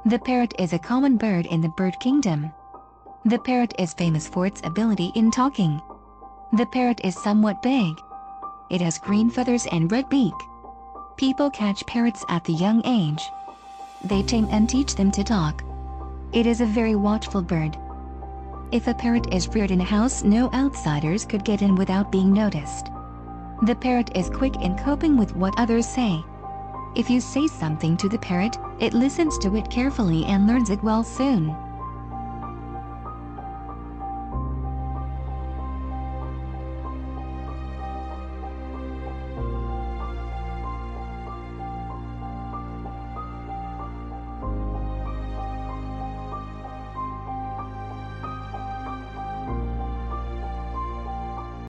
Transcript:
The parrot is a common bird in the bird kingdom. The parrot is famous for its ability in talking. The parrot is somewhat big. It has green feathers and red beak. People catch parrots at the young age. They tame and teach them to talk. It is a very watchful bird. If a parrot is reared in a house, no outsiders could get in without being noticed. The parrot is quick in coping with what others say. If you say something to the parrot, it listens to it carefully and learns it well soon.